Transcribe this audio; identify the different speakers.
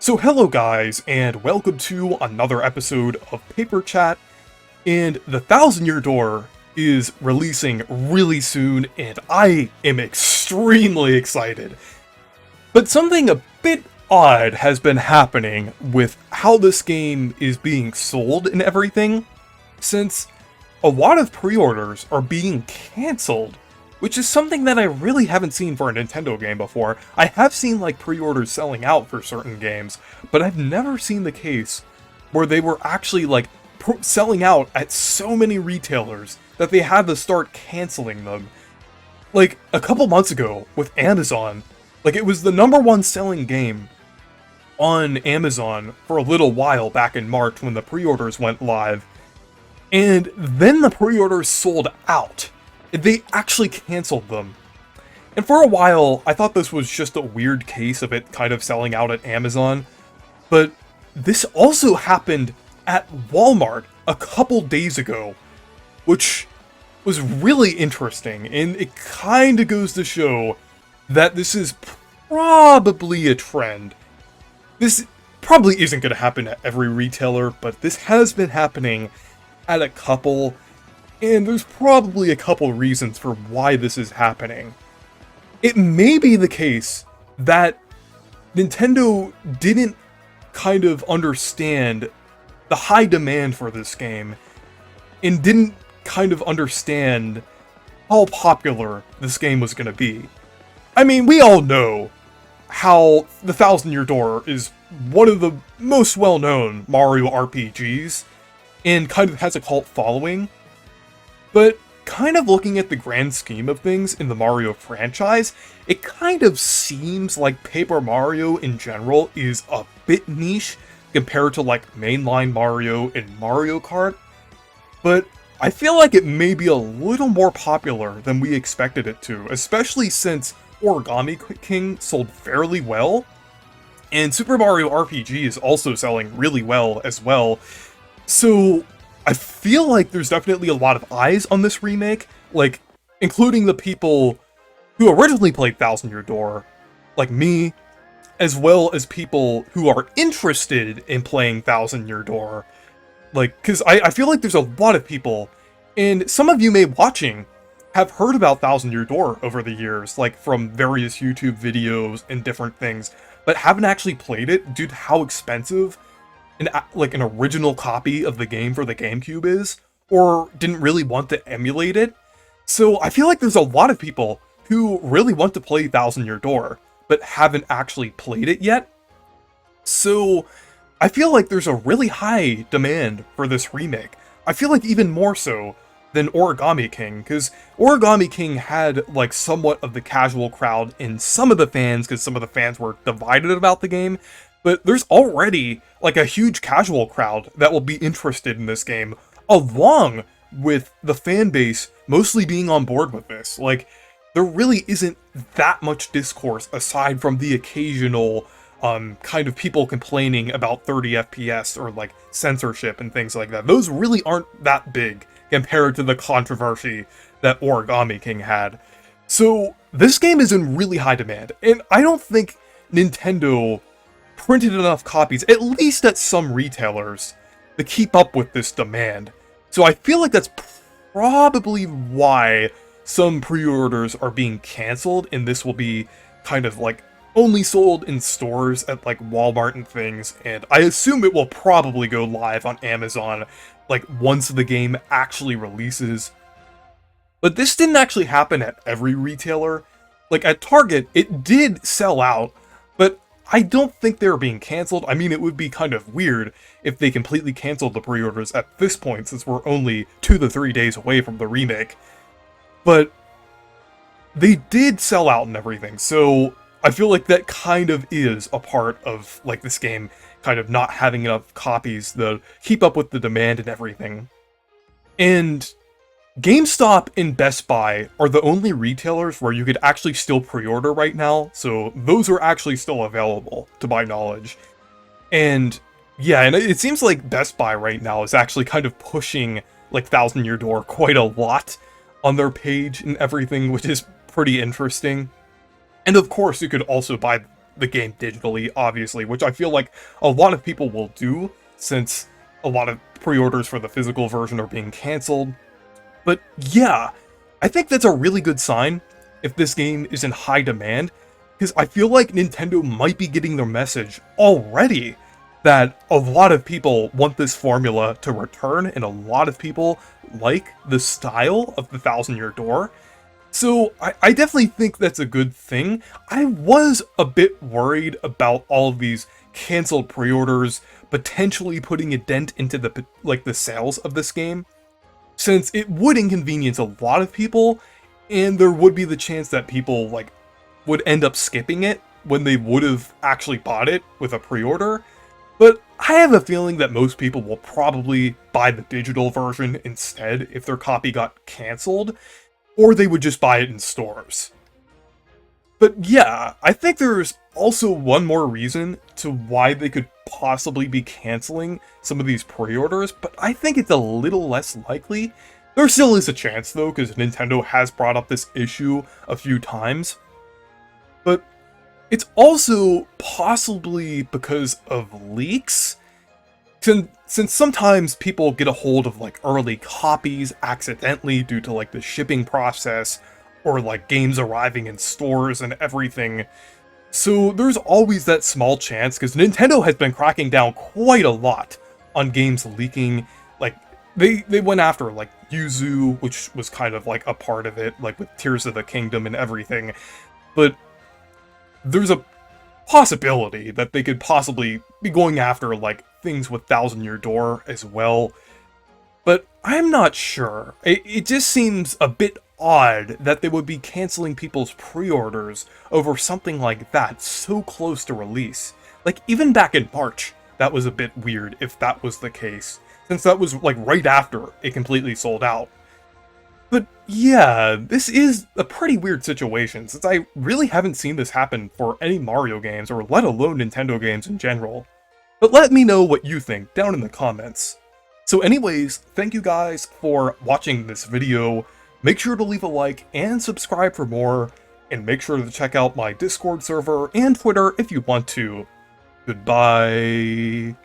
Speaker 1: So hello guys, and welcome to another episode of Paper Chat, and the Thousand Year Door is releasing really soon, and I am extremely excited. But something a bit odd has been happening with how this game is being sold and everything, since a lot of pre-orders are being cancelled, which is something that I really haven't seen for a Nintendo game before. I have seen like pre-orders selling out for certain games, but I've never seen the case where they were actually like selling out at so many retailers that they had to start canceling them. Like a couple months ago with Amazon, like it was the #1 selling game on Amazon for a little while back in March when the pre-orders went live. And then the pre-orders sold out. They actually canceled them. And for a while, I thought this was just a weird case of it kind of selling out at Amazon. But this also happened at Walmart a couple days ago, which was really interesting. And it kind of goes to show that this is probably a trend. This probably isn't going to happen at every retailer, but this has been happening at a couple. And there's probably a couple reasons for why this is happening. It may be the case that Nintendo didn't kind of understand the high demand for this game, and didn't kind of understand how popular this game was going to be. I mean, we all know how the Thousand Year Door is one of the most well-known Mario RPGs, and kind of has a cult following. But kind of looking at the grand scheme of things in the Mario franchise, it kind of seems like Paper Mario in general is a bit niche compared to like mainline Mario and Mario Kart. But I feel like it may be a little more popular than we expected it to, especially since Origami King sold fairly well, and Super Mario RPG is also selling really well as well. So I feel like there's definitely a lot of eyes on this remake, like, including the people who originally played Thousand Year Door, like me, as well as people who are interested in playing Thousand Year Door. Like, because I feel like there's a lot of people, and some of you may watching have heard about Thousand Year Door over the years, like from various YouTube videos and different things, but haven't actually played it due to how expensive like an original copy of the game for the GameCube is, or didn't really want to emulate it. So I feel like there's a lot of people who really want to play Thousand Year Door, but haven't actually played it yet. So I feel like there's a really high demand for this remake. I feel like even more so than Origami King, because Origami King had like somewhat of the casual crowd in some of the fans, because some of the fans were divided about the game. But there's already, like, a huge casual crowd that will be interested in this game, along with the fan base mostly being on board with this. Like, there really isn't that much discourse aside from the occasional, kind of people complaining about 30 FPS or, like, censorship and things like that. Those really aren't that big compared to the controversy that Origami King had. So, this game is in really high demand, and I don't think Nintendo printed enough copies, at least at some retailers, to keep up with this demand. So I feel like that's probably why some pre-orders are being cancelled, and this will be kind of like only sold in stores at like Walmart and things, and I assume it will probably go live on Amazon like once the game actually releases. But this didn't actually happen at every retailer. Like at Target, it did sell out, but I don't think they're being cancelled. I mean, it would be kind of weird if they completely canceled the pre-orders at this point, since we're only 2 to 3 days away from the remake. But they did sell out and everything, so I feel like that kind of is a part of like this game kind of not having enough copies to keep up with the demand and everything. And GameStop and Best Buy are the only retailers where you could actually still pre-order right now, so those are actually still available, to my knowledge. And yeah, and it seems like Best Buy right now is actually kind of pushing like Thousand Year Door quite a lot on their page and everything, which is pretty interesting. And of course, you could also buy the game digitally, obviously, which I feel like a lot of people will do since a lot of pre-orders for the physical version are being cancelled. But yeah, I think that's a really good sign if this game is in high demand, because I feel like Nintendo might be getting their message already that a lot of people want this formula to return, and a lot of people like the style of the Thousand Year Door. So I definitely think that's a good thing. I was a bit worried about all of these canceled pre-orders potentially putting a dent into the sales of this game, since it would inconvenience a lot of people, and there would be the chance that people would end up skipping it when they would have actually bought it with a pre-order. But I have a feeling that most people will probably buy the digital version instead if their copy got cancelled, or they would just buy it in stores. But yeah, I think there's also one more reason to why they could possibly be canceling some of these pre-orders, but I think it's a little less likely. There still is a chance though, because Nintendo has brought up this issue a few times. But it's also possibly because of leaks. Since sometimes people get a hold of early copies accidentally due to the shipping process, or games arriving in stores and everything. So there's always that small chance, because Nintendo has been cracking down quite a lot on games leaking. They went after Yuzu, which was kind of a part of it, with Tears of the Kingdom and everything. But there's a possibility that they could possibly be going after things with Thousand Year Door as well. But I'm not sure. It just seems a bit odd that they would be canceling people's pre-orders over something like that so close to release. Even back in March, that was a bit weird if that was the case, since that was right after it completely sold out. But yeah, this is a pretty weird situation, since I really haven't seen this happen for any Mario games, or let alone Nintendo games in general. But let me know what you think down in the comments. So anyways, thank you guys for watching this video. Make sure to leave a like and subscribe for more, and make sure to check out my Discord server and Twitter if you want to. Goodbye.